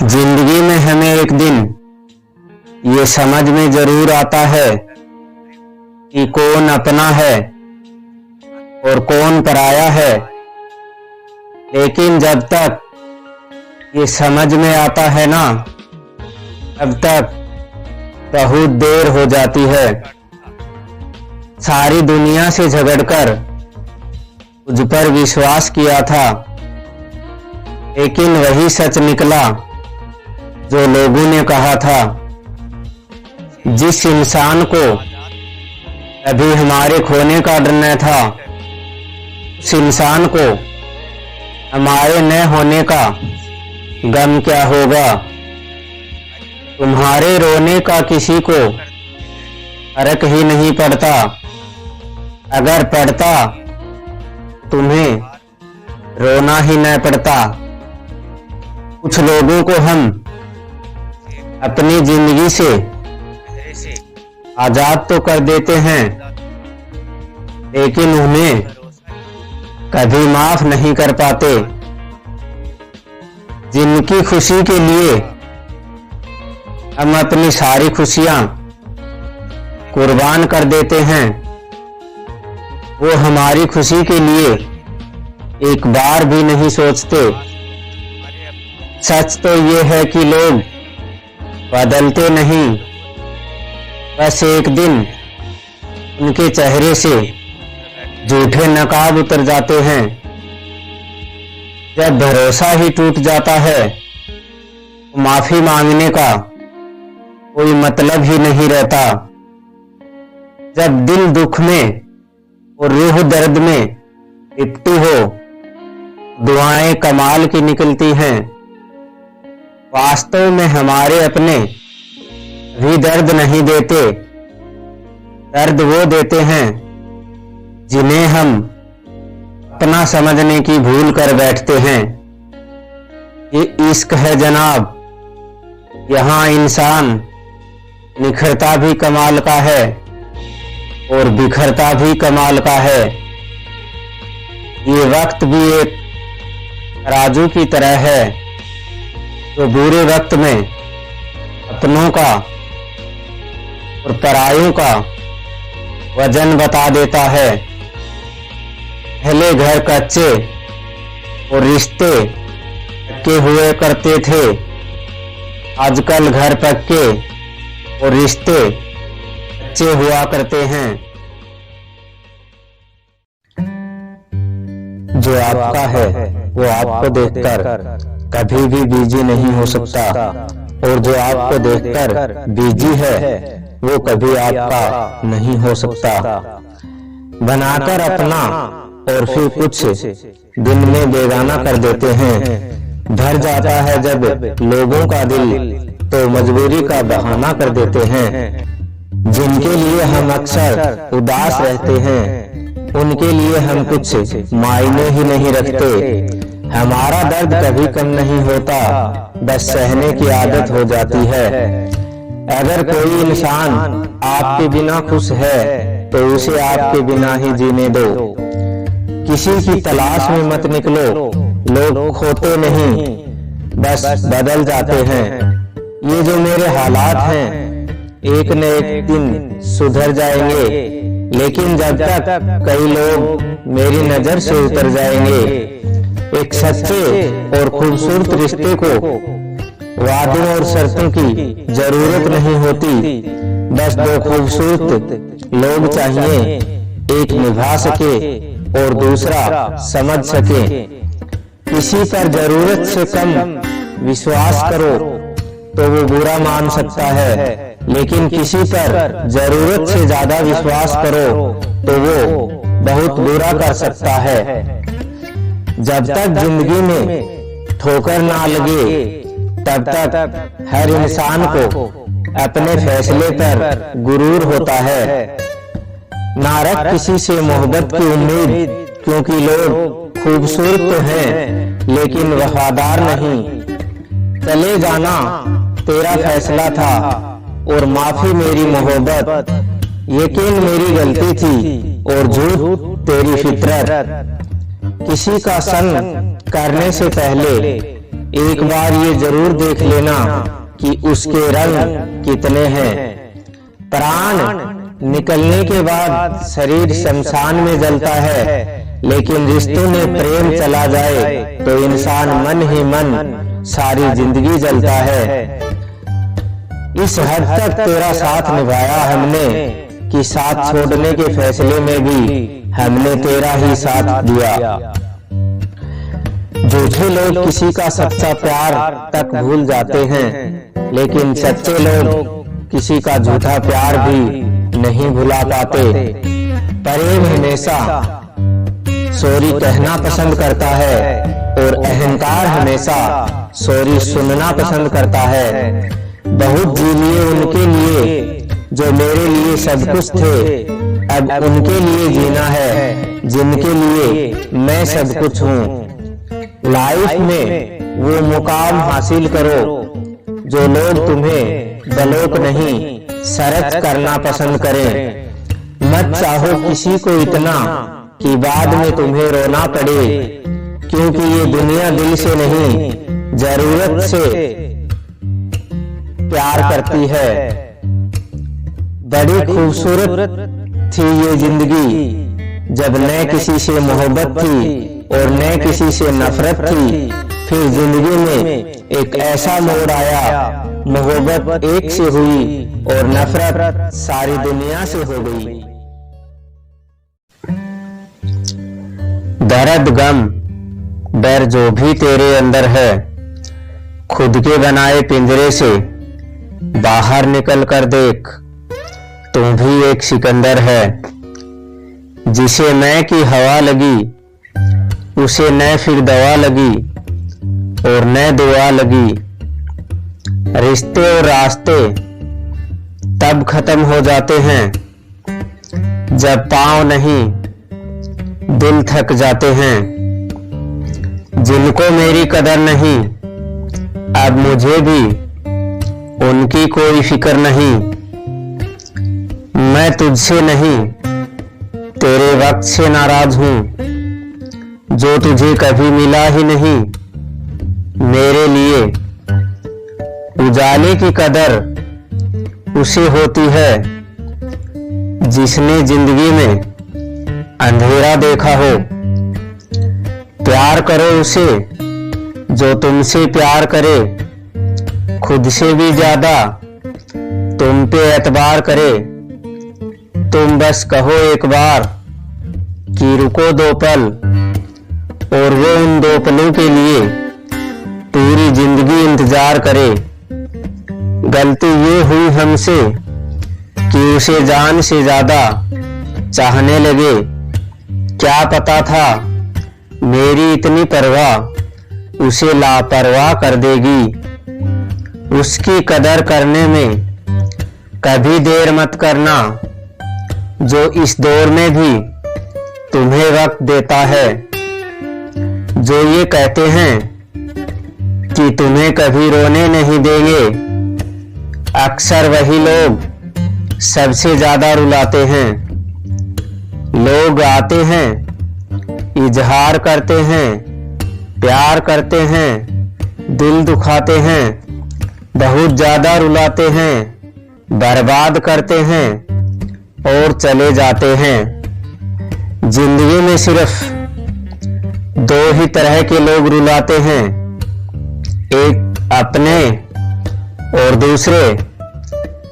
जिंदगी में हमें एक दिन ये समझ में जरूर आता है कि कौन अपना है और कौन पराया है, लेकिन जब तक ये समझ में आता है ना, तब तक बहुत देर हो जाती है। सारी दुनिया से झगड़कर तुझ पर विश्वास किया था, लेकिन वही सच निकला जो लोगों ने कहा था। जिस इंसान को अभी हमारे खोने का डर न था, उस इंसान को हमारे न होने का गम क्या होगा। तुम्हारे रोने का किसी को फर्क ही नहीं पड़ता, अगर पड़ता तुम्हें रोना ही न पड़ता। कुछ लोगों को हम अपनी जिंदगी से आजाद तो कर देते हैं, लेकिन उन्हें कभी माफ नहीं कर पाते। जिनकी खुशी के लिए हम अपनी सारी खुशियां कुर्बान कर देते हैं, वो हमारी खुशी के लिए एक बार भी नहीं सोचते। सच तो ये है कि लोग बदलते नहीं, बस एक दिन उनके चेहरे से झूठे नकाब उतर जाते हैं। जब भरोसा ही टूट जाता है तो माफी मांगने का कोई मतलब ही नहीं रहता। जब दिल दुख में और रूह दर्द में लिपटी हो, दुआएं कमाल की निकलती हैं। वास्तव में हमारे अपने भी दर्द नहीं देते, दर्द वो देते हैं जिन्हें हम अपना समझने की भूल कर बैठते हैं। ये इश्क है जनाब, यहाँ इंसान निखरता भी कमाल का है और बिखरता भी कमाल का है। ये वक्त भी एक तराजू की तरह है, जो बुरे वक्त में अपनों का और परायों का वजन बता देता है। पहले घर कच्चे और रिश्ते पक्के हुए करते थे, आजकल घर पक्के और रिश्ते कच्चे हुआ करते हैं। जो आपका है वो आपको देखकर कभी भी बिजी नहीं हो सकता, और जो आपको देखकर बिजी है वो कभी आपका नहीं हो सकता। बनाकर अपना और फिर कुछ दिन में बेगाना कर देते हैं। भर जाता है जब लोगों का दिल तो मजबूरी का बहाना कर देते हैं। जिनके लिए हम अक्सर उदास रहते हैं, उनके लिए हम कुछ मायने ही नहीं रखते। हमारा दर्द कभी कम नहीं होता, बस सहने की आदत हो जाती है। अगर कोई इंसान आपके बिना खुश है तो उसे आपके बिना ही जीने दो। किसी की तलाश में मत निकलो, लोग खोते नहीं बस बदल जाते हैं। ये जो मेरे हालात हैं एक न एक दिन सुधर जाएंगे, लेकिन जब तक कई लोग मेरी नजर से उतर जाएंगे। एक सच्चे और खूबसूरत रिश्ते को वादों और शर्तों की जरूरत नहीं होती, बस दो खूबसूरत लोग चाहिए, एक निभा सके और दूसरा समझ सके। किसी पर जरूरत से कम विश्वास करो तो वो बुरा मान सकता है, लेकिन किसी पर जरूरत से ज्यादा विश्वास करो तो वो बहुत बुरा कर सकता है। जब तक जिंदगी में ठोकर ना लगे, तब तक हर इंसान को अपने फैसले पर गुरूर होता है। ना रख किसी से मोहब्बत की उम्मीद, क्योंकि लोग खूबसूरत तो हैं लेकिन वफादार नहीं। चले जाना तेरा फैसला था और माफी मेरी मोहब्बत, यकीन मेरी गलती थी और झूठ तेरी फितरत। किसी का संग करने से पहले एक बार ये जरूर देख लेना कि उसके रंग कितने हैं। प्राण निकलने के बाद शरीर शमशान में जलता है, लेकिन रिश्तों में प्रेम चला जाए तो इंसान मन ही मन सारी जिंदगी जलता है। इस हद तक तेरा साथ निभाया हमने कि साथ छोड़ने के फैसले में भी हमने तेरा ही साथ दिया। झूठे लोग किसी का सच्चा प्यार तक भूल जाते हैं, लेकिन सच्चे लोग किसी का झूठा प्यार भी नहीं भुला पाते। प्रेम हमेशा सॉरी कहना पसंद करता है और अहंकार हमेशा सॉरी सुनना पसंद करता है। बहुत जी लिए उनके लिए जो मेरे लिए सब कुछ थे, अब उनके लिए जीना है जिनके लिए मैं सब कुछ हूँ। लाइफ में वो मुकाम हासिल करो जो लोग तुम्हें बलोक नहीं सरच करना पसंद करें। मत चाहो किसी को इतना कि बाद में तुम्हें रोना पड़े, क्योंकि ये दुनिया दिल से नहीं जरूरत से प्यार करती है। बड़ी खूबसूरत थी ये जिंदगी जब न किसी से मोहब्बत थी और न किसी से नफरत थी। फिर जिंदगी में एक ऐसा मोड़ आया, मोहब्बत एक से हुई और नफरत सारी दुनिया से हो गई। दर्द गम डर जो भी तेरे अंदर है, खुद के बनाए पिंजरे से बाहर निकल कर देख, तू भी एक सिकंदर है। जिसे मैं की हवा लगी उसे न फिर दवा लगी और न दुआ लगी। रिश्ते और रास्ते तब खत्म हो जाते हैं जब पांव नहीं दिल थक जाते हैं। जिनको मेरी कदर नहीं, अब मुझे भी उनकी कोई फिक्र नहीं। मैं तुझसे नहीं तेरे वक्त से नाराज हूं, जो तुझे कभी मिला ही नहीं। मेरे लिए उजाले की कदर उसे होती है जिसने जिंदगी में अंधेरा देखा हो। प्यार करो उसे जो तुमसे प्यार करे, खुद से भी ज्यादा तुम पे एतबार करे। तुम बस कहो एक बार कि रुको दो पल, और वो उन दो पलों के लिए पूरी जिंदगी इंतजार करे। गलती ये हुई हमसे कि उसे जान से ज्यादा चाहने लगे। क्या पता था मेरी इतनी परवाह उसे लापरवाह कर देगी। उसकी कदर करने में कभी देर मत करना, जो इस दौर में भी तुम्हें वक्त देता है। जो ये कहते हैं कि तुम्हें कभी रोने नहीं देंगे, अक्सर वही लोग सबसे ज्यादा रुलाते हैं। लोग आते हैं, इजहार करते हैं, प्यार करते हैं, दिल दुखाते हैं, बहुत ज्यादा रुलाते हैं, बर्बाद करते हैं और चले जाते हैं। जिंदगी में सिर्फ दो ही तरह के लोग रुलाते हैं, एक अपने और दूसरे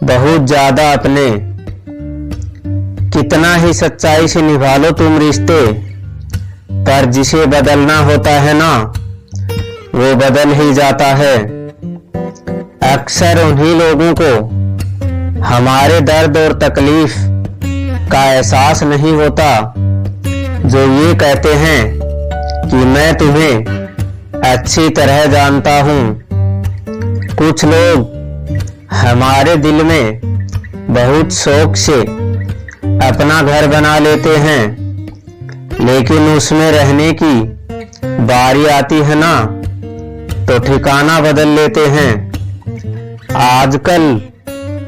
बहुत ज्यादा अपने। कितना ही सच्चाई से निभा लो तुम रिश्ते, पर जिसे बदलना होता है ना, वो बदल ही जाता है। अक्सर उन्हीं लोगों को हमारे दर्द और तकलीफ का एहसास नहीं होता, जो ये कहते हैं कि मैं तुम्हें अच्छी तरह जानता हूं। कुछ लोग हमारे दिल में बहुत शौक से अपना घर बना लेते हैं, लेकिन उसमें रहने की बारी आती है ना, तो ठिकाना बदल लेते हैं। आजकल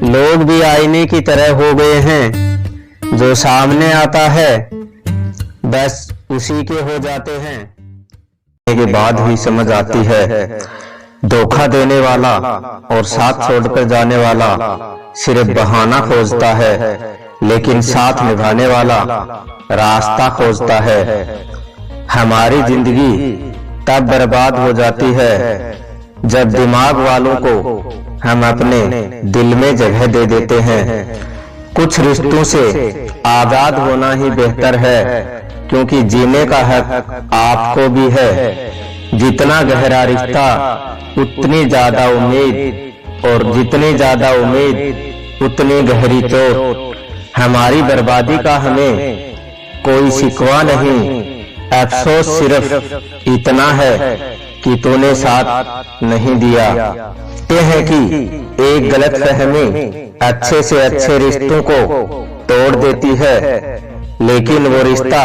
लोग भी आईने की तरह हो गए हैं, जो सामने आता है बस उसी के हो जाते हैं। के बाद ही समझ आती है। धोखा देने वाला और साथ छोड़कर जाने वाला सिर्फ बहाना खोजता है, लेकिन साथ निभाने वाला रास्ता खोजता है। हमारी जिंदगी तब बर्बाद हो जाती है जब दिमाग वालों को हम अपने दिल में जगह दे देते हैं। कुछ रिश्तों से आजाद होना ही बेहतर है, क्योंकि जीने का हक आपको भी है। जितना गहरा रिश्ता उतनी ज्यादा उम्मीद, और जितनी ज्यादा उम्मीद उतनी गहरी चोट। हमारी बर्बादी का हमें कोई शिकवा नहीं, अफसोस सिर्फ इतना है कि तूने साथ नहीं दिया। ये है कि एक गलत फहमी अच्छे से अच्छे रिश्तों को तोड़ देती है, लेकिन वो रिश्ता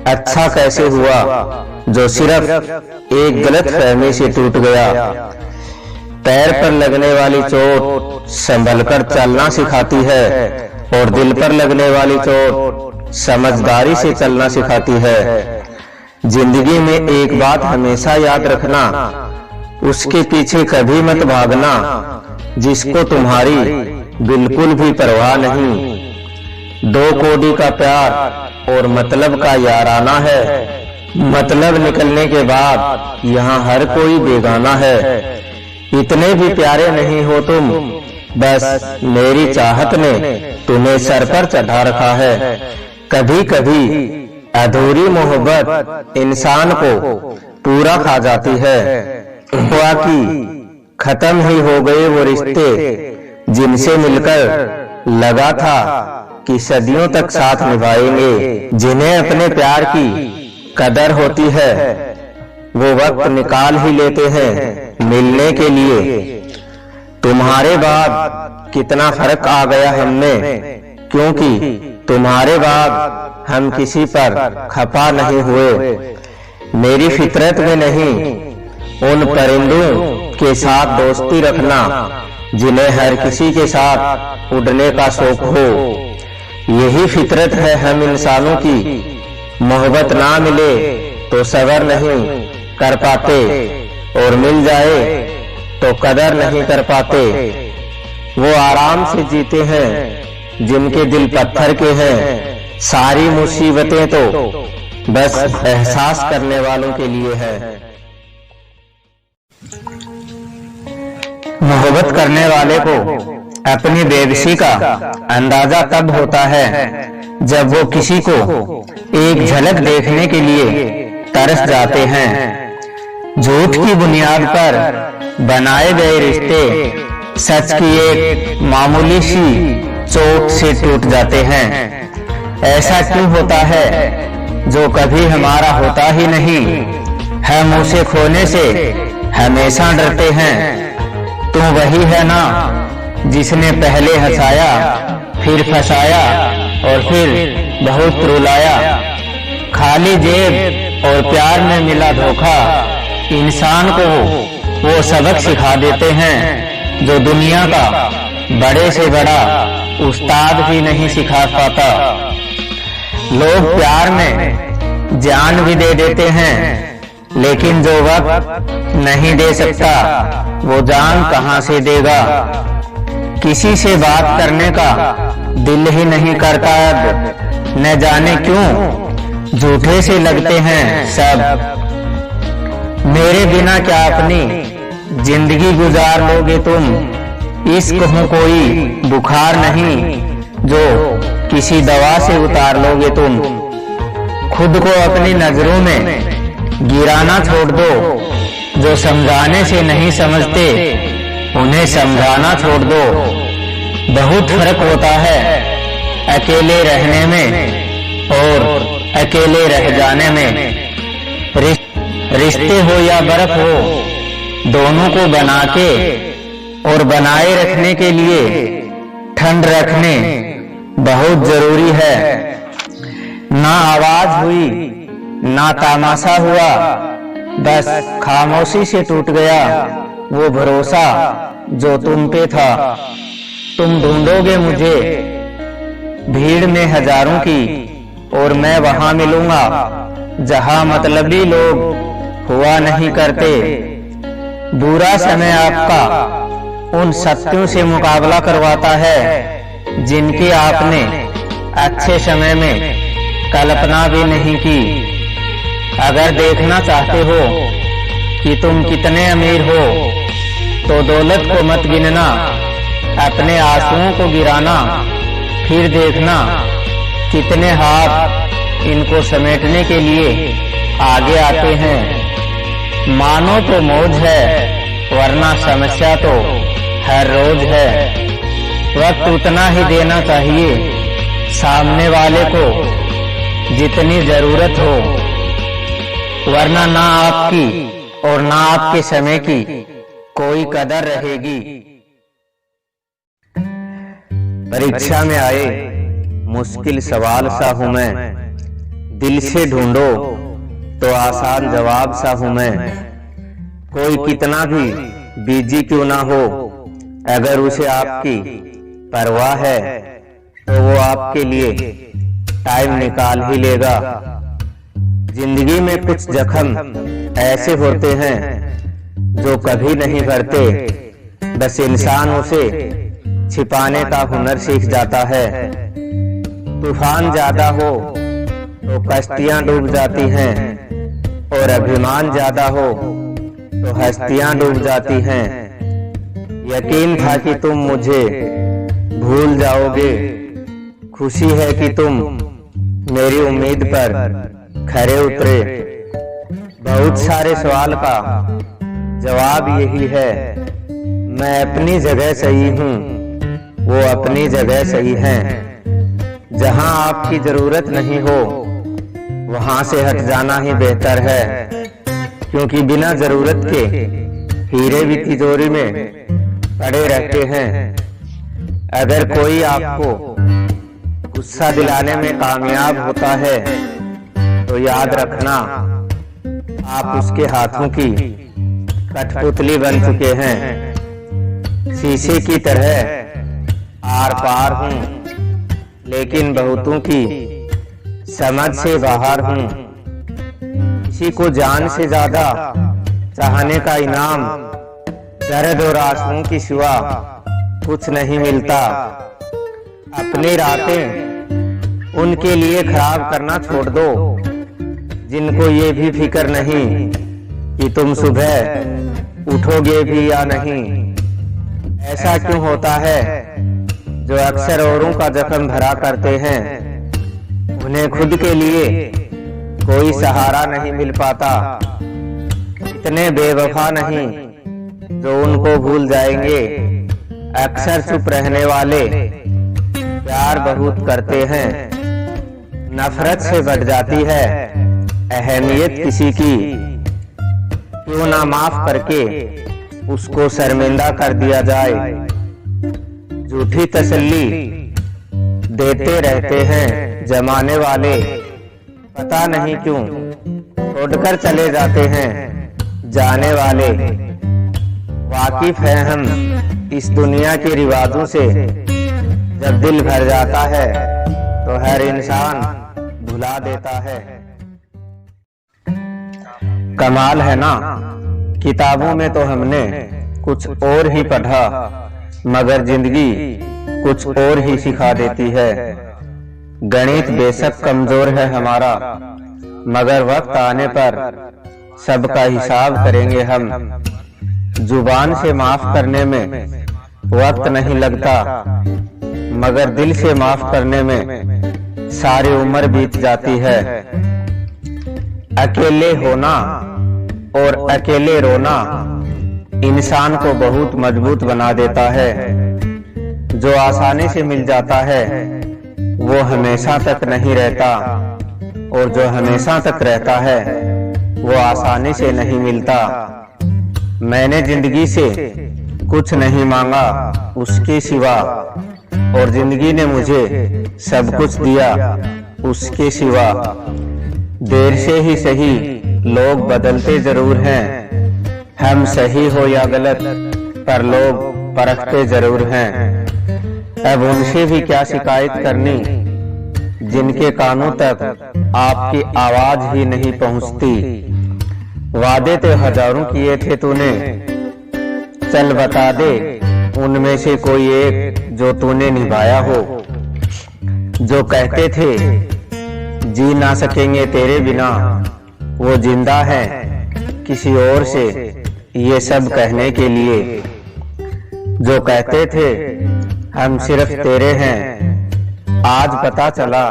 अच्छा कैसे हुआ जो सिर्फ एक गलत फहमी से टूट गया। पैर पर लगने वाली चोट संभलकर चलना सिखाती है, और दिल पर लगने वाली चोट समझदारी से चलना सिखाती है। जिंदगी में एक बात हमेशा याद रखना, उसके पीछे कभी मत भागना जिसको तुम्हारी बिल्कुल भी परवाह नहीं। 2 कौड़ी का प्यार और मतलब का याराना है। मतलब निकलने के बाद यहाँ हर कोई बेगाना है। इतने भी प्यारे नहीं हो तुम, बस मेरी चाहत ने तुम्हें सर पर चढ़ा रखा है। कभी कभी अधूरी मोहब्बत इंसान को पूरा खा जाती है। हुआ कि खत्म ही हो गए वो रिश्ते जिनसे मिलकर लगा था कि सदियों तक साथ निभाएंगे। जिन्हें अपने प्यार की कदर होती है वो वक्त निकाल ही लेते हैं मिलने के लिए। तुम्हारे बाद कितना फर्क आ गया हममें, क्योंकि तुम्हारे बाद हम किसी पर खफा नहीं हुए। मेरी फितरत में नहीं उन परिंदों के साथ दोस्ती रखना जिन्हें हर किसी के साथ उड़ने का शौक हो। यही फितरत है हम इंसानों की। मोहब्बत ना मिले तो सब्र नहीं कर पाते, और मिल जाए तो कदर नहीं कर पाते। वो आराम से जीते हैं जिनके दिल पत्थर के हैं। सारी मुसीबतें तो बस एहसास करने वालों के लिए है। मोहब्बत करने वाले को अपनी बेबसी का अंदाजा तब होता है जब वो किसी को एक झलक देखने के लिए तरस जाते हैं। झूठ की बुनियाद पर बनाए गए रिश्ते सच की एक मामूली सी चोट से टूट जाते हैं। ऐसा क्यों होता है जो कभी हमारा होता ही नहीं? हम उसे खोने से हमेशा डरते हैं। तू वही है ना जिसने पहले हंसाया, फिर फंसाया और फिर बहुत रुलाया। खाली जेब और प्यार में मिला धोखा इंसान को वो सबक सिखा देते हैं जो दुनिया का बड़े से बड़ा उस्ताद भी नहीं सिखा पाता। लोग प्यार में जान भी दे देते हैं, लेकिन जो वक्त नहीं दे सकता वो जान कहां से देगा। किसी से बात करने का दिल ही नहीं करता अब, न जाने क्यों झूठे से लगते हैं सब। मेरे बिना क्या अपनी जिंदगी गुजार लोगे तुम? इश्क हो कोई बुखार नहीं जो किसी दवा से उतार लोगे तुम। खुद को अपनी नजरों में गिराना छोड़ दो। जो समझाने से नहीं समझते उन्हें समझाना छोड़ दो। बहुत फर्क होता है अकेले रहने में और अकेले रह जाने में। रिश्ते हो या बर्फ हो, दोनों को बना के और बनाए रखने के लिए ठंड रखने बहुत जरूरी है। ना आवाज हुई ना तमाशा हुआ, बस खामोशी से टूट गया वो भरोसा जो तुम पे था। तुम ढूंढोगे मुझे भीड़ में हजारों की, और मैं वहां मिलूंगा जहां मतलबी लोग हुआ नहीं करते। बुरा समय आपका उन सत्यों से मुकाबला करवाता है जिनकी आपने अच्छे समय में कल्पना भी नहीं की। अगर देखना चाहते हो कि तुम कितने अमीर हो तो दौलत को मत गिनना, अपने आंसुओं को गिराना, फिर देखना कितने हाथ इनको समेटने के लिए आगे आते हैं। मानो तो मौज है, वरना समस्या तो हर रोज है। वक्त उतना ही देना चाहिए सामने वाले को जितनी जरूरत हो, वरना ना आपकी और ना आपके समय की कोई कदर रहेगी। परीक्षा में आए मुश्किल सवाल सा हूं मैं, दिल से ढूंढो तो आसान जवाब सा हूं मैं। कोई कितना भी बिजी क्यों ना हो, अगर उसे आपकी परवाह है तो वो आपके लिए टाइम निकाल ही लेगा। जिंदगी में कुछ जख्म ऐसे होते हैं जो कभी नहीं भरते, बस इंसान उसे छिपाने का हुनर सीख जाता है। तूफान ज्यादा हो तो कश्तियां डूब जाती हैं, और अभिमान ज्यादा हो तो हस्तियां डूब जाती हैं। यकीन था कि तुम मुझे भूल जाओगे, खुशी है कि तुम मेरी उम्मीद पर खरे उतरे। बहुत सारे सवाल का जवाब यही है, मैं अपनी जगह सही हूँ, वो अपनी जगह सही हैं। जहां आपकी जरूरत नहीं हो वहां से हट जाना ही बेहतर है, क्योंकि बिना जरूरत के हीरे भी तिजोरी में पड़े रहते हैं। अगर कोई आपको गुस्सा दिलाने में कामयाब होता है तो याद रखना आप उसके हाथों की कठपुतली बन चुके हैं। शीशे की तरह आर पार हूँ, लेकिन बहुतों की समझ से बाहर हूँ। किसी को जान से ज्यादा चाहने का इनाम दर्द और आंसुओं की सिवा कुछ नहीं मिलता। अपनी रातें उनके लिए खराब करना छोड़ दो जिनको ये भी फिक्र नहीं कि तुम सुबह उठोगे भी या नहीं। ऐसा क्यों होता है जो अक्सर औरों का जख्म भरा करते हैं, उन्हें खुद के लिए कोई सहारा नहीं मिल पाता। इतने बेवफा नहीं जो उनको भूल जाएंगे, अक्सर चुप रहने वाले प्यार बहुत करते हैं। नफरत से बढ़ जाती है अहमियत किसी की, क्यों ना माफ करके उसको शर्मिंदा कर दिया जाए। झूठी तसल्ली देते रहते हैं जमाने वाले, पता नहीं क्यों छोड़कर चले जाते हैं जाने वाले। वाकिफ है हम इस दुनिया के रिवाजों से, जब दिल भर जाता है तो हर इंसान भुला देता है। कमाल है ना, किताबों में तो हमने कुछ और ही पढ़ा, मगर जिंदगी कुछ और ही सिखा देती है। गणित बेशक कमजोर है हमारा, मगर वक्त आने पर सबका हिसाब करेंगे हम। जुबान से माफ करने में वक्त नहीं लगता, मगर दिल से माफ करने में सारी उम्र बीत जाती है। अकेले होना और अकेले रोना इंसान को बहुत मजबूत बना देता है। जो आसानी से मिल जाता है वो हमेशा तक नहीं रहता, और जो हमेशा तक रहता है वो आसानी से नहीं मिलता। मैंने जिंदगी से कुछ नहीं मांगा उसके सिवा, और जिंदगी ने मुझे सब कुछ दिया उसके सिवा। देर से ही सही लोग बदलते जरूर हैं, हम सही हो या गलत पर लोग परखते जरूर हैं। अब उनसे भी क्या शिकायत करनी जिनके कानों तक आपकी आवाज ही नहीं पहुंचती। वादे तो हजारों किए थे तूने, चल बता दे उनमें से कोई एक जो तूने निभाया हो। जो कहते थे जी ना सकेंगे तेरे बिना, वो जिंदा है किसी और से ये सब कहने के लिए। जो कहते थे हम सिर्फ तेरे हैं, आज पता चला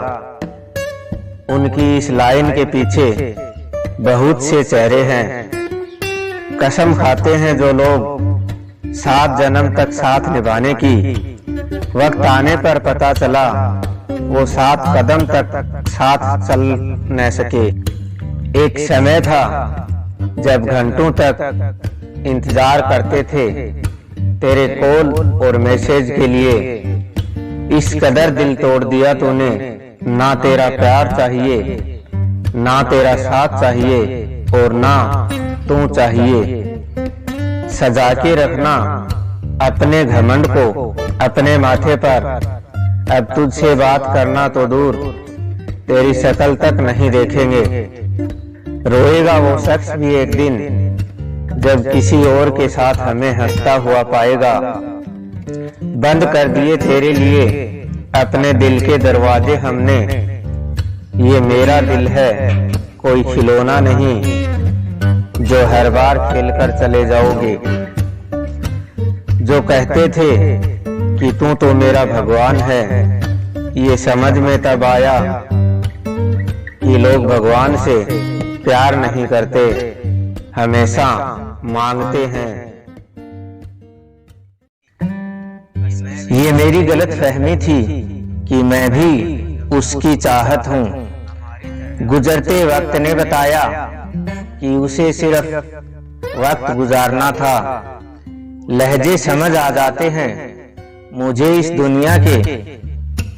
उनकी इस लाइन के पीछे बहुत से चेहरे हैं। कसम खाते हैं जो लोग 7 जन्म तक साथ निभाने की, वक्त आने पर पता चला वो 7 कदम तक साथ चल न सके। एक समय था जब घंटों तक इंतजार करते थे तेरे कॉल और मैसेज के लिए। इस कदर दिल तोड़ दिया तूने, ना तेरा प्यार चाहिए, ना तेरा साथ चाहिए और ना तू चाहिए। सजा के रखना अपने घमंड को अपने माथे पर, अब तुझसे बात करना तो दूर तेरी शक्ल तक नहीं देखेंगे। रोएगा वो शख्स भी एक दिन जब किसी और के साथ हमें हंसता हुआ पाएगा। बंद कर दिए तेरे लिए अपने दिल के दरवाजे हमने, ये मेरा दिल है कोई खिलौना नहीं जो हर बार खेलकर चले जाओगे। जो कहते थे कि तू तो मेरा भगवान है, ये समझ में तब आया कि लोग भगवान से प्यार नहीं करते, हमेशा मांगते हैं। ये मेरी गलत फहमी थी कि मैं भी उसकी चाहत हूँ। गुजरते वक्त ने बताया कि उसे सिर्फ वक्त गुजारना था। लहजे समझ आ जाते हैं मुझे इस दुनिया के,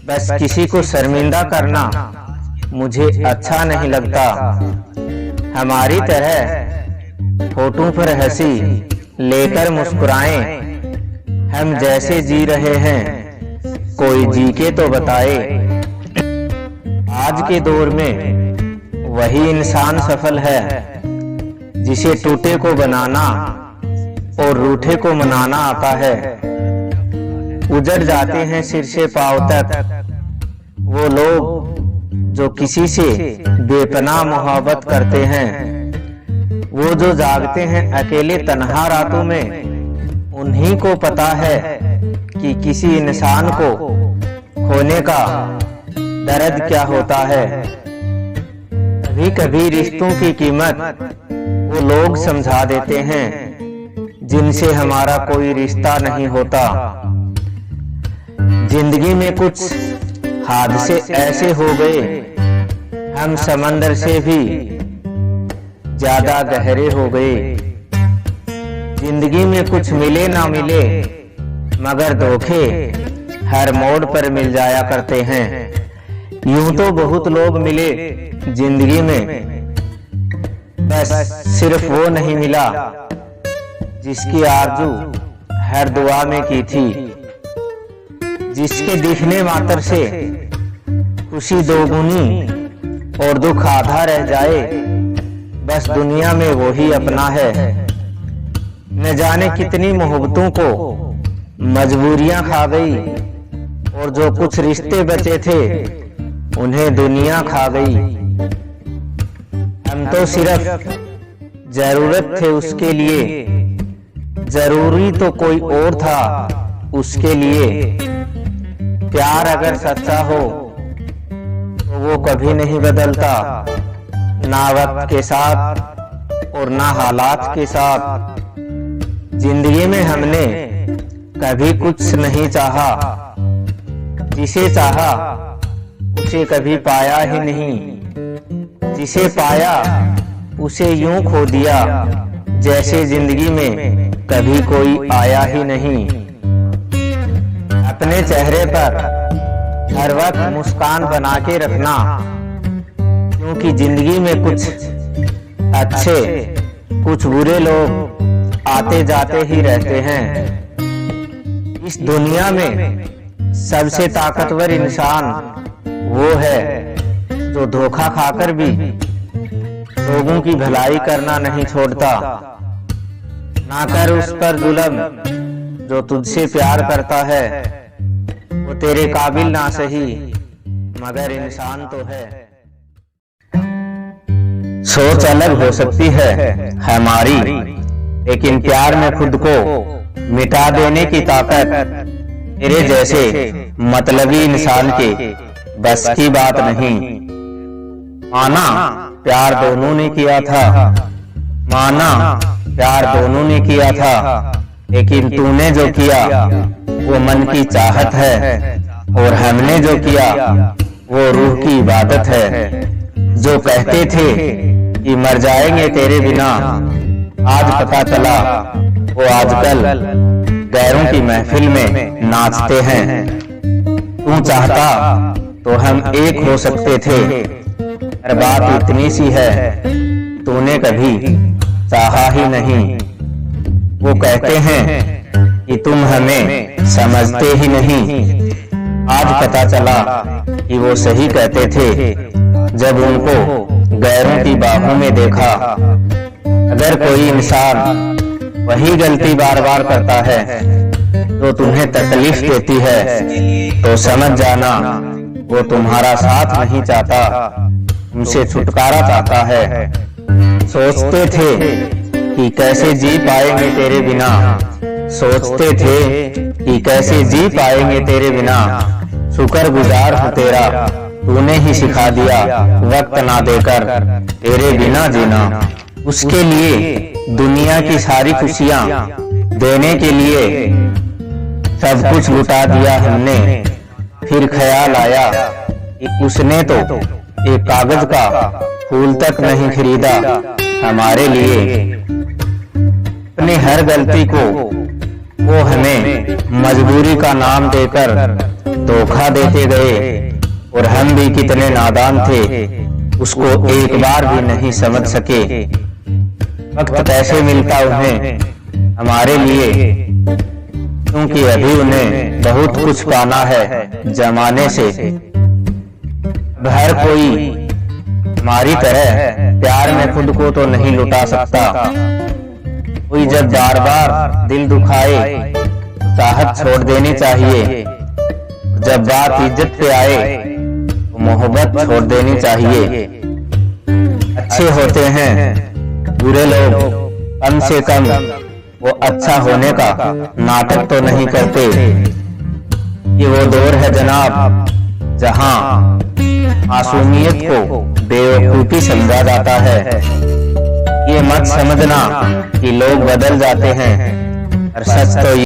बस किसी को शर्मिंदा करना मुझे अच्छा नहीं लगता। हमारी तरह होठों पर हंसी लेकर मुस्कुराएं, हम जैसे जी रहे हैं कोई जी के तो बताए। आज के दौर में वही इंसान सफल है जिसे टूटे को बनाना और रूठे को मनाना आता है। उजड़ जाते हैं सिर से पांव तक वो लोग जो किसी से बेपनाह मोहब्बत करते हैं। वो जो जागते हैं अकेले तन्हा रातों में, उन्हीं को पता है कि किसी इंसान को खोने का दर्द क्या होता है। कभी कभी रिश्तों की कीमत वो लोग समझा देते हैं जिनसे हमारा कोई रिश्ता नहीं होता। जिंदगी में कुछ हादसे ऐसे हो गए हम समंदर से भी ज्यादा गहरे हो गए। जिंदगी में कुछ मिले ना मिले मगर धोखे हर मोड़ पर मिल जाया करते हैं। यूं तो बहुत लोग मिले जिंदगी में, बस सिर्फ वो नहीं मिला जिसकी आरज़ू हर दुआ में की थी। जिसके दिखने मात्र से खुशी दोगुनी और दुख आधा रह जाए, बस दुनिया में वो ही अपना है। न जाने कितनी मोहब्बतों को मजबूरियां खा गई और जो कुछ रिश्ते बचे थे उन्हें दुनिया खा गई। हम तो सिर्फ जरूरत थे उसके लिए, जरूरी तो कोई और था उसके लिए। प्यार अगर सच्चा हो तो वो कभी नहीं बदलता, ना वक्त के साथ और ना हालात के साथ। जिंदगी में हमने कभी कुछ नहीं चाहा, जिसे चाहा उसे कभी पाया ही नहीं। जिसे पाया उसे यूं खो दिया जैसे जिंदगी में कभी कोई आया ही नहीं। अपने चेहरे पर हर वक्त मुस्कान बना के रखना, क्योंकि जिंदगी में कुछ अच्छे कुछ बुरे लोग आते जाते ही रहते हैं। इस दुनिया में सबसे ताकतवर इंसान वो है जो धोखा खाकर भी लोगों की भलाई करना नहीं छोड़ता। ना कर उस पर जुल्म जो तुझसे प्यार करता है, वो तेरे काबिल ना सही मगर इंसान तो है। सोच अलग हो सकती है हमारी, लेकिन प्यार में खुद को मिटा देने की ताकत तेरे जैसे मतलबी इंसान के बस की बात नहीं। माना प्यार दोनों ने किया था, माना प्यार दोनों ने किया था, लेकिन तूने जो किया वो मन की चाहत है और हमने जो किया वो रूह की इबादत है। जो कहते थे कि मर जाएंगे तेरे बिना, आज पता चला वो आजकल गैरों की महफिल में नाचते हैं। तू चाहता तो हम एक हो सकते थे, पर बात इतनी सी है तूने कभी चाहा ही नहीं। वो कहते हैं कि तुम हमें समझते ही नहीं, आज पता चला कि वो सही कहते थे जब उनको गैरों की बाहों में देखा। अगर कोई इंसान वही गलती बार बार करता है तो तुम्हें तकलीफ देती है, तो समझ जाना वो तुम्हारा साथ नहीं चाहता, तुमसे छुटकारा चाहता है। सोचते थे कि कैसे जी पाएंगे तेरे बिना, सोचते थे कि कैसे जी पाएंगे तेरे बिना। शुक्रगुजार हूँ तेरा, तूने ही सिखा दिया वक्त ना देकर तेरे बिना जीना। उसके लिए दुनिया की सारी खुशियां देने के लिए सब कुछ लुटा दिया हमने। फिर ख्याल आया कि उसने तो एक कागज का फूल तक नहीं खरीदा हमारे लिए। अपनी हर गलती को वो हमें मजबूरी का नाम देकर धोखा देते गए, और हम भी कितने नादान थे उसको एक बार भी नहीं समझ सके। वक्त कैसे मिलता उन्हें हमारे लिए, क्योंकि अभी उन्हें बहुत कुछ पाना है जमाने से। हर कोई हमारी तरह प्यार में खुद को तो नहीं लुटा सकता। कोई जब बार बार दिल दुखाए चाहत छोड़ देनी चाहिए, जब बात इज्जत पे आए तो मोहब्बत छोड़ देनी चाहिए। अच्छे होते हैं बुरे लोग, कम से कम वो अच्छा होने का नाटक तो नहीं करते। ये वो दौर है जनाब जहां मासूमियत को बेवकूफी समझा जाता है। ये मत समझना कि लोग बदल जाते हैं, और सच तो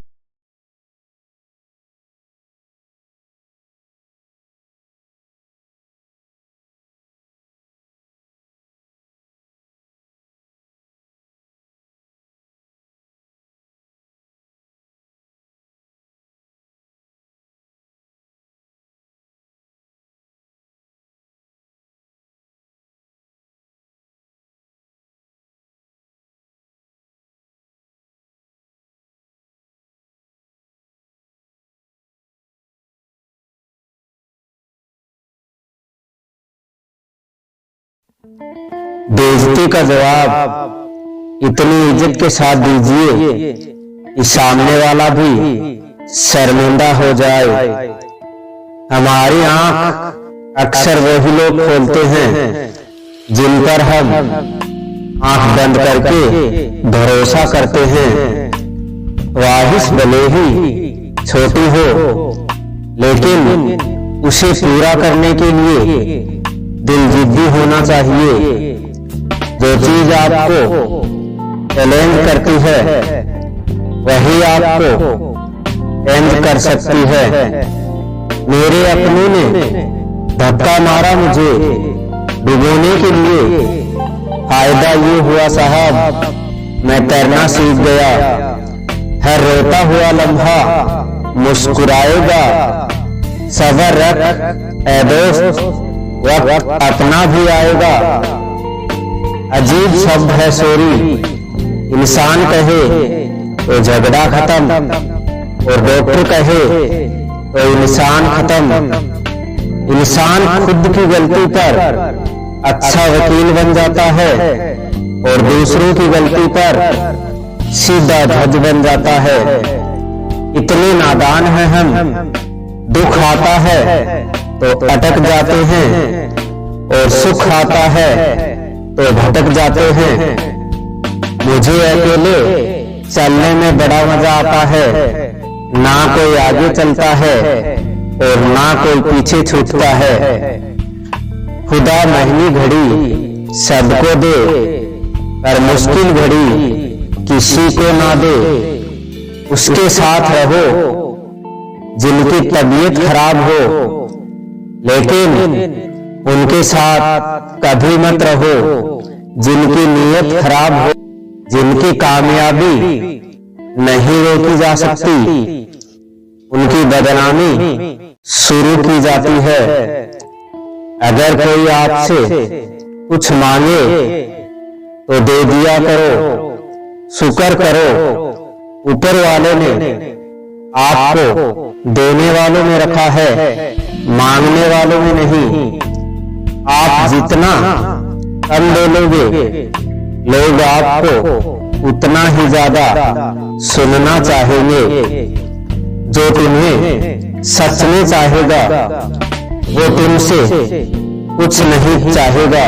बेइज्जती का जवाब इतनी इज्जत के साथ दीजिए कि सामने वाला भी शर्मिंदा हो जाए। हमारी आंख अक्सर वही लोग खोलते हैं जिन पर हम आंख बंद करके भरोसा करते हैं। ख्वाहिश भले ही छोटी हो, लेकिन उसे पूरा करने के लिए दिल जिद्दी होना चाहिए। जो चीज आपको चैलेंज करती है वही आपको एंड कर सकती है। मेरे अपनों ने धक्का मारा मुझे डुबोने के लिए, फायदा ये हुआ साहब मैं तैरना सीख गया। हर रोता हुआ लम्हा मुस्कुराएगा, सबर रख ऐ दोस्त वक्त अपना भी आएगा। अजीब शब्द है सॉरी, इंसान कहे तो झगड़ा खत्म, और डॉक्टर कहे तो इंसान खत्म। इंसान खुद की गलती पर अच्छा वकील बन जाता है और दूसरों की गलती पर सीधा जज बन जाता है। इतने नादान हैं हम, दुख आता है तो अटक जाते हैं और सुख आता है तो भटक जाते हैं। मुझे अकेले चलने में बड़ा मजा आता है, ना कोई आगे चलता है और ना कोई पीछे छूटता है। खुदा महंगी घड़ी सबको दे, पर मुश्किल घड़ी किसी को ना दे। उसके साथ रहो जिनकी तबीयत खराब हो, लेकिन उनके साथ कभी मत रहो जिनकी नीयत खराब हो। जिनकी कामयाबी नहीं रोकी जा सकती, उनकी बदनामी शुरू की जाती है। अगर कोई आपसे कुछ मांगे तो दे दिया करो, शुक्र करो ऊपर वाले ने आपको देने वालों में रखा है, मांगने वालों में नहीं। आप जितना कम दे लोगे, लोग आपको उतना ही ज्यादा सुनना चाहेंगे। जो तुम्हें सच में चाहेगा वो तुमसे कुछ नहीं चाहेगा।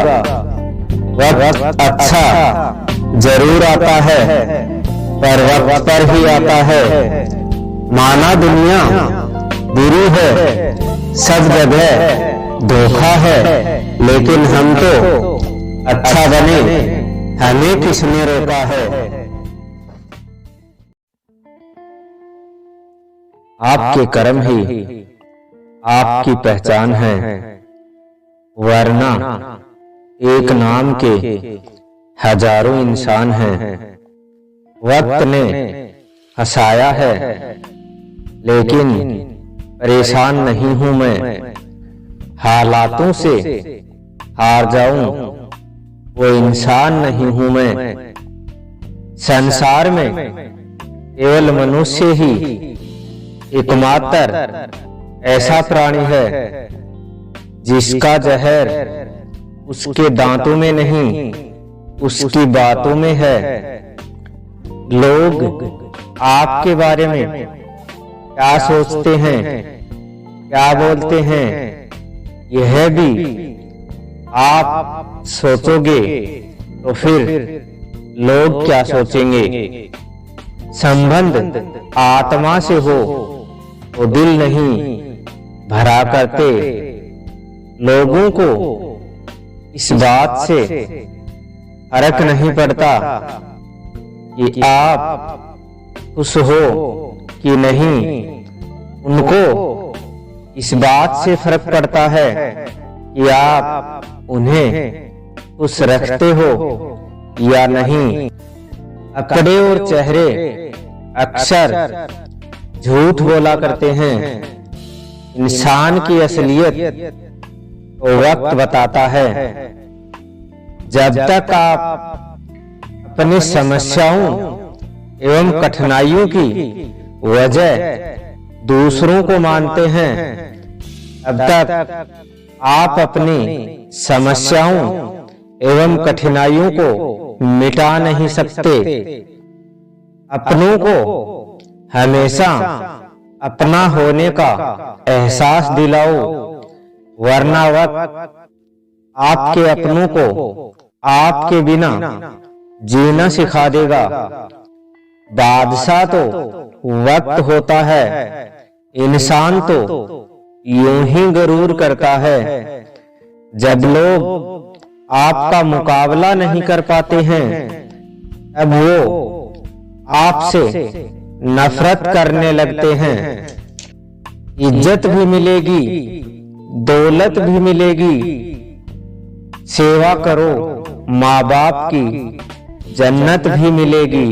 वक्त अच्छा जरूर आता है, पर वक्त पर ही आता है। माना दुनिया बुरी है, सब जगह धोखा है, लेकिन हम तो अच्छा बने, हमें किसने रोका है। आपके कर्म ही आपकी पहचान है, वरना एक नाम के हजारों इंसान हैं। वक्त ने हंसाया है, लेकिन परेशान नहीं हूं मैं। हालातों से हार जाऊं वो इंसान नहीं हूं मैं। संसार में केवल मनुष्य ही एकमात्र ऐसा प्राणी है जिसका जहर उसके दांतों में नहीं, उसकी बातों में है। लोग आपके बारे में क्या सोचते हैं, क्या बोलते हैं, यह भी आप सोचोगे तो फिर लोग क्या सोचेंगे। संबंध आत्मा से हो तो दिल नहीं भरा करते। लोगों को इस बात से फर्क नहीं पड़ता कि आप खुश हो कि नहीं, उनको इस बात से फर्क पड़ता है कि आप उन्हें खुश रखते हो या नहीं। अकड़े और चेहरे अक्सर झूठ बोला करते हैं। इंसान की असलियत तो वक्त बताता है। जब तक आप अपनी समस्याओं एवं कठिनाइयों की वजह दूसरों को मानते हैं, तब तक आप अपनी समस्याओं एवं कठिनाइयों को मिटा नहीं सकते। अपनों को हमेशा अपना होने का एहसास दिलाओ, वरना वक्त आपके अपनों को आपके बिना जीना सिखा देगा। बादशाह तो वक्त होता है, इंसान तो यूं ही गरूर करता है। जब लोग आपका मुकाबला नहीं कर पाते हैं, तब वो आपसे नफरत करने लगते हैं। इज्जत भी मिलेगी, दौलत भी मिलेगी। सेवा करो माँ बाप की, जन्नत भी मिलेगी।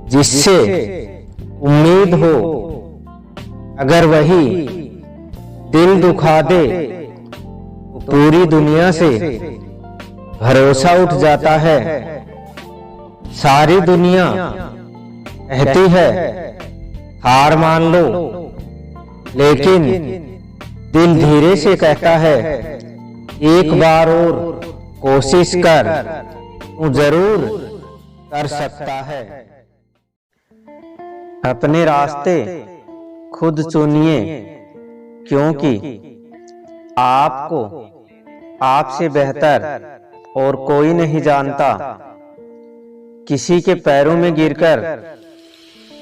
जिससे उम्मीद हो, अगर वही दिल दुखा दे तो पूरी दुनिया से भरोसा उठ जाता है। सारी दुनिया कहती है हार मान लो, लेकिन दिल धीरे से कहता है एक बार और कोशिश कर, तू जरूर कर सकता है। अपने रास्ते खुद चुनिए, क्योंकि आपको आपसे बेहतर और कोई नहीं जानता। किसी के पैरों में गिरकर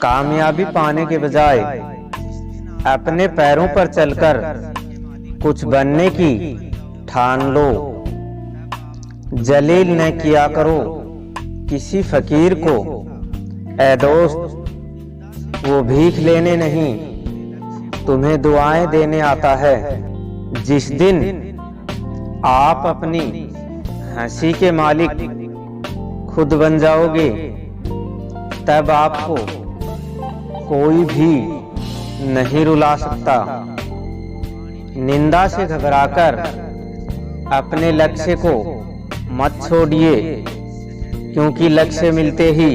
कामयाबी पाने के बजाय अपने पैरों पर चलकर कुछ बनने की ठान लो। जलील न किया करो किसी फकीर को, ऐ दोस्त वो भीख लेने नहीं तुम्हें दुआएं देने आता है। जिस दिन आप अपनी हंसी के मालिक खुद बन जाओगे, तब आपको कोई भी नहीं रुला सकता। निंदा से घबराकर अपने लक्ष्य को मत छोड़िए, क्योंकि लक्ष्य मिलते ही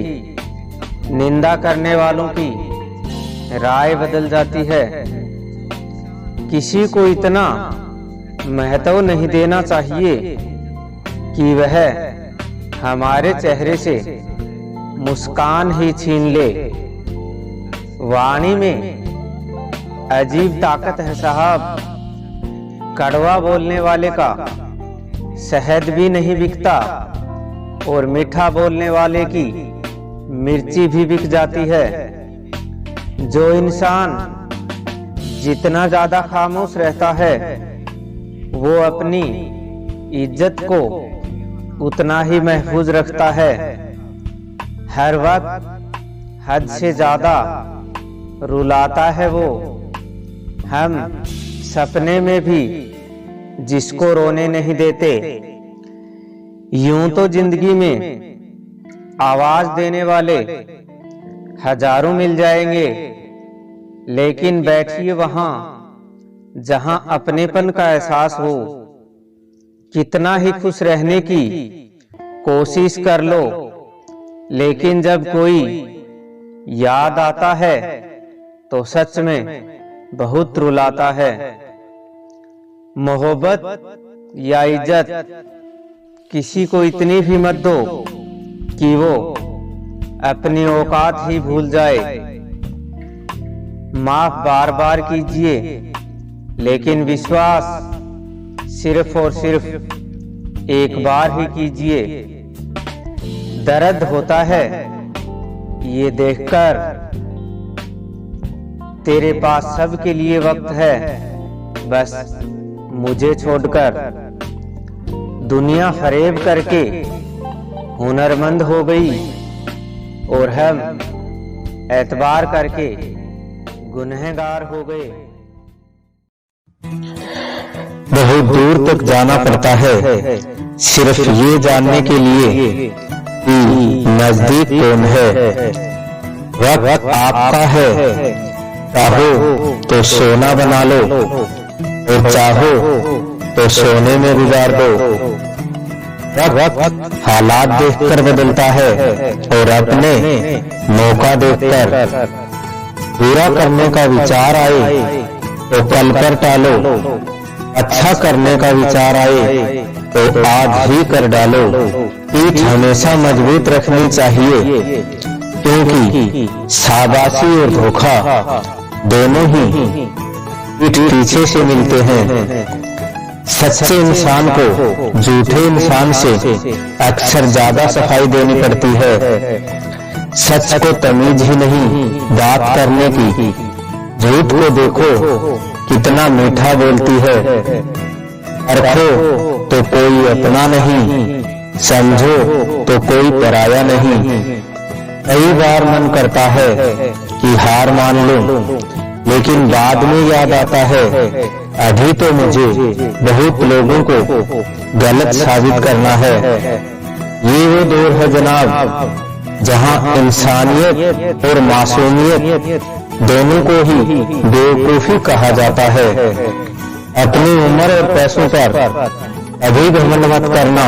निंदा करने वालों की राय बदल जाती है। किसी को इतना महत्व नहीं देना चाहिए कि वह हमारे चेहरे से मुस्कान ही छीन ले। वाणी में अजीब ताकत है साहब, कड़वा बोलने वाले का शहद भी नहीं बिकता और मीठा बोलने वाले की मिर्ची भी बिक जाती है। जो इंसान जितना ज्यादा खामोश रहता है, वो अपनी इज्जत को उतना ही महफूज रखता है। हर वक्त हद से ज्यादा रुलाता है वो। हम सपने में भी जिसको रोने नहीं देते। यूं तो जिंदगी में आवाज देने वाले हजारों मिल जाएंगे, लेकिन बैठिए वहां जहां अपनेपन का एहसास हो। कितना ही खुश रहने की कोशिश कर लो, लेकिन जब कोई याद आता है तो सच में बहुत रुलाता है। मोहब्बत या इज्जत किसी को इतनी भी मत दो कि वो अपनी औकात ही भूल जाए। माफ बार बार कीजिए, लेकिन विश्वास सिर्फ और सिर्फ एक बार ही कीजिए। दर्द होता है ये देखकर तेरे पास सब के लिए वक्त है, बस मुझे छोड़कर। दुनिया फरेब करके हुनरमंद हो गई और हम एतबार करके गुनहगार हो गए। बहुत दूर तक जाना पड़ता है सिर्फ ये जानने के लिए कि नजदीक कौन है। वक्त आपका है, चाहो तो सोना बना लो और चाहो तो सोने में गुजार दो। वक्त हालात देखकर बदलता है और अपने मौका देखकर। बुरा करने का विचार आए तो कल पर टालो, अच्छा करने का विचार आए तो आज ही कर डालो। पीठ हमेशा मजबूत रखनी चाहिए, क्योंकि शाबाशी और धोखा दोनों ही पीठ पीछे से मिलते हैं। सच्चे इंसान को झूठे इंसान से अक्सर ज्यादा सफाई देनी पड़ती है। सच को तमीज ही नहीं बात करने की। झूठ को देखो कितना मीठा बोलती है। परखो तो कोई अपना नहीं, समझो तो कोई पराया नहीं। कई बार मन करता है कि हार मान लूं, लेकिन बाद में याद आता है अभी तो मुझे बहुत लोगों को गलत साबित करना है। ये वो दौर है जनाब, जहां इंसानियत और मासूमियत दोनों को ही बेवकूफी कहा जाता है। अपनी उम्र और पैसों पर अभी घमंड मत करना,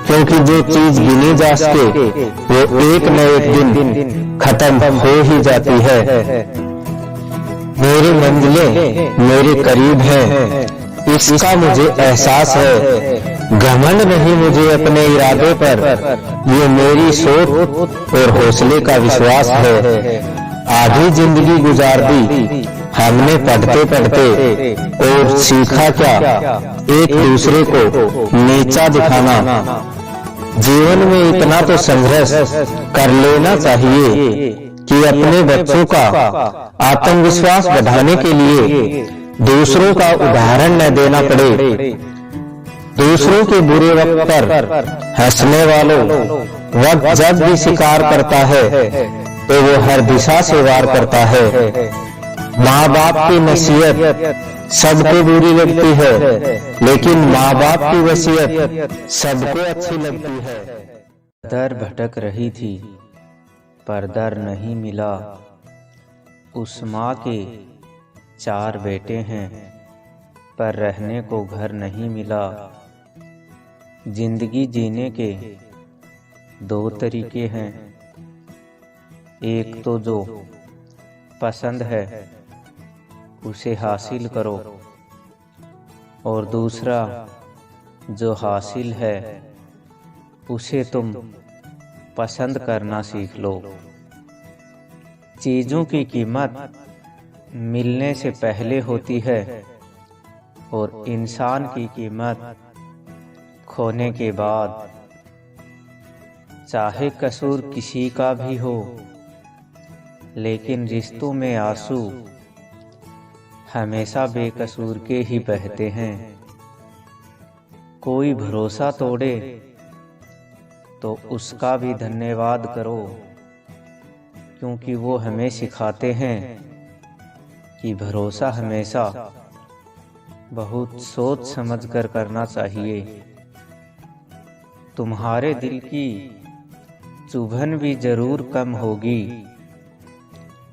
क्योंकि जो चीज गिनी जा सके वो एक न एक दिन खत्म हो ही जाती है। मेरी मंजिलें मेरे करीब हैं, इसका मुझे एहसास है। घमंड नहीं मुझे अपने इरादे पर, ये मेरी सोच और हौसले का विश्वास है। आधी जिंदगी गुजार दी हमने पढ़ते पढ़ते, और सीखा क्या, एक दूसरे को नीचा दिखाना। जीवन में इतना तो संघर्ष कर लेना चाहिए कि अपने बच्चों का आत्मविश्वास बढ़ाने के लिए दूसरों का उदाहरण न देना पड़े। दूसरों के बुरे वक्त पर हंसने वालों वक्त जब भी शिकार करता है तो वो हर दिशा से वार करता है। माँ बाप की नसीहत सबको बुरी लगती है, लेकिन माँ बाप की वसीयत सबको अच्छी लगती है। दर भटक रही थी पर दर नहीं मिला, उस माँ के 4 बेटे हैं पर रहने को घर नहीं मिला। जिंदगी जीने के 2 तरीके हैं, एक तो जो पसंद है उसे हासिल करो, और दूसरा जो हासिल है उसे तुम पसंद करना सीख लो। चीज़ों की कीमत मिलने से पहले होती है और इंसान की कीमत खोने के बाद। चाहे कसूर किसी का भी हो, लेकिन रिश्तों में आंसू हमेशा बेकसूर के ही बहते हैं। कोई भरोसा तोड़े तो उसका भी धन्यवाद करो, क्योंकि वो हमें सिखाते हैं कि भरोसा हमेशा बहुत सोच समझ कर करना चाहिए। तुम्हारे दिल की चुभन भी जरूर कम होगी,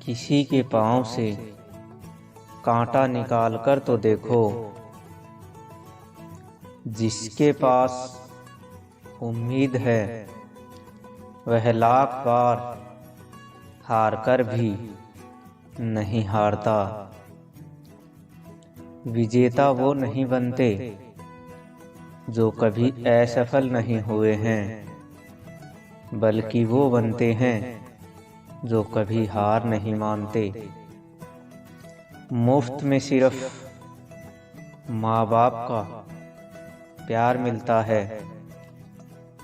किसी के पाँव से कांटा निकाल कर तो देखो। जिसके पास उम्मीद है वह लाख बार हार कर भी नहीं हारता। विजेता वो नहीं बनते जो कभी असफल नहीं हुए हैं, बल्कि वो बनते हैं जो कभी हार नहीं मानते। मुफ्त में सिर्फ माँ बाप का प्यार मिलता है,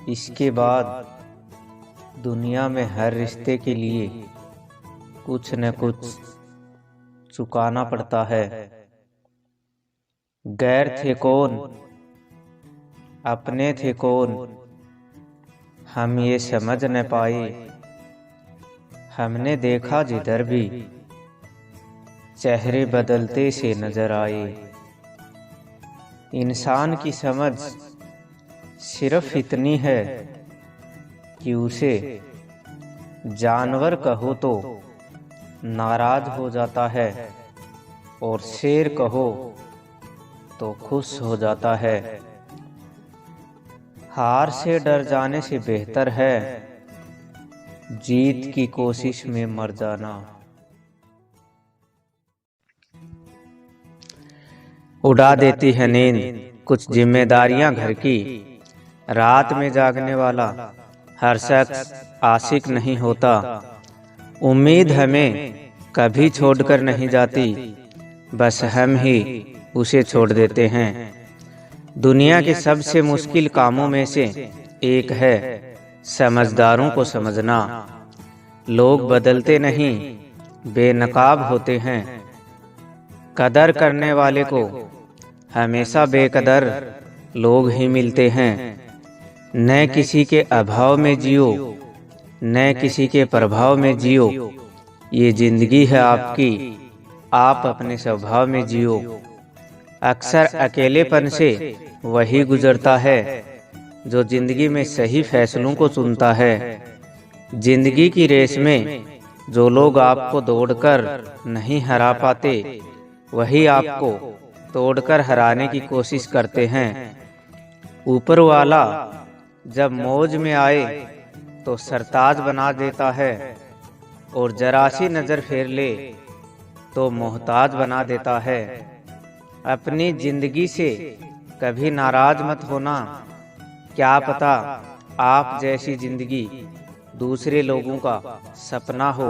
इसके बाद दुनिया में हर रिश्ते के लिए कुछ न कुछ चुकाना पड़ता है। गैर थे कौन, अपने थे कौन, हम ये समझ न पाए। हमने देखा जिधर भी चेहरे बदलते से नजर आए। इंसान की समझ सिर्फ इतनी है कि उसे जानवर कहो तो नाराज हो जाता है, और शेर कहो तो खुश हो जाता है। हार से डर जाने से बेहतर है जीत की कोशिश में मर जाना। उड़ा देती है नींद कुछ जिम्मेदारियां घर की। रात में जागने वाला हर शख्स आशिक नहीं होता। उम्मीद हमें कभी छोड़कर नहीं जाती, बस हम ही उसे छोड़ देते हैं। दुनिया के सबसे मुश्किल कामों में से एक है समझदारों को समझना। लोग बदलते नहीं, बेनकाब होते हैं। कदर करने वाले को हमेशा बेकदर लोग ही मिलते हैं। न किसी के अभाव में जियो, न किसी के प्रभाव में जियो। ये जिंदगी है आपकी, आप अपने स्वभाव में जियो। अक्सर अकेलेपन से वही गुजरता है जो जिंदगी में सही फैसलों को चुनता है। जिंदगी की रेस में जो लोग आपको दौड़कर नहीं हरा पाते, वही आपको तोड़कर हराने की कोशिश करते हैं। ऊपर वाला जब मौज में आए तो सरताज बना देता है, और जरा सी नजर फेर ले तो मोहताज बना देता है। अपनी जिंदगी से कभी नाराज मत होना। क्या पता आप जैसी जिंदगी दूसरे लोगों का सपना हो।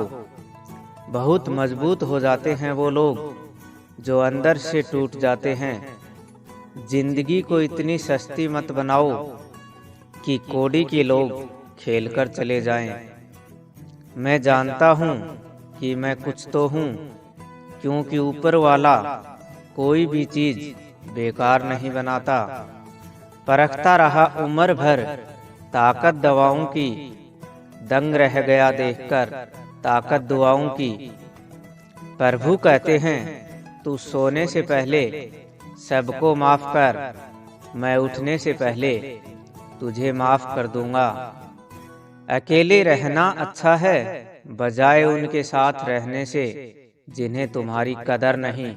बहुत मजबूत हो जाते हैं वो लोग जो अंदर से टूट जाते हैं। जिंदगी को इतनी सस्ती मत बनाओ कि कौड़ी के लोग खेल कर चले जाएं। मैं जानता हूँ कि मैं कुछ तो हूँ, क्योंकि ऊपर वाला कोई भी चीज बेकार नहीं बनाता। परखता रहा उम्र भर ताकत दवाओं की, दंग रह गया देखकर ताकत दुआओं की। प्रभु कहते हैं तू सोने से पहले सबको माफ कर, मैं उठने से पहले तुझे माफ कर दूंगा। अकेले रहना अच्छा है बजाय उनके साथ रहने से जिन्हें तुम्हारी कदर नहीं।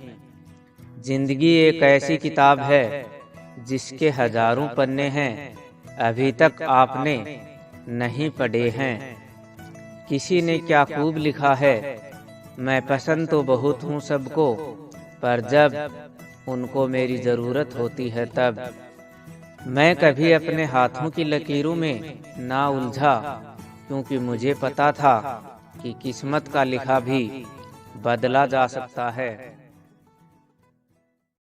जिंदगी एक ऐसी किताब है जिसके हजारों पन्ने हैं, अभी तक आपने नहीं पढ़े हैं। किसी ने क्या खूब लिखा है, मैं पसंद तो बहुत हूँ सबको, पर जब उनको मेरी ज़रूरत होती है तब। मैं कभी अपने हाथों की लकीरों में ना उलझा, क्योंकि मुझे पता था कि किस्मत का लिखा भी बदला जा सकता है।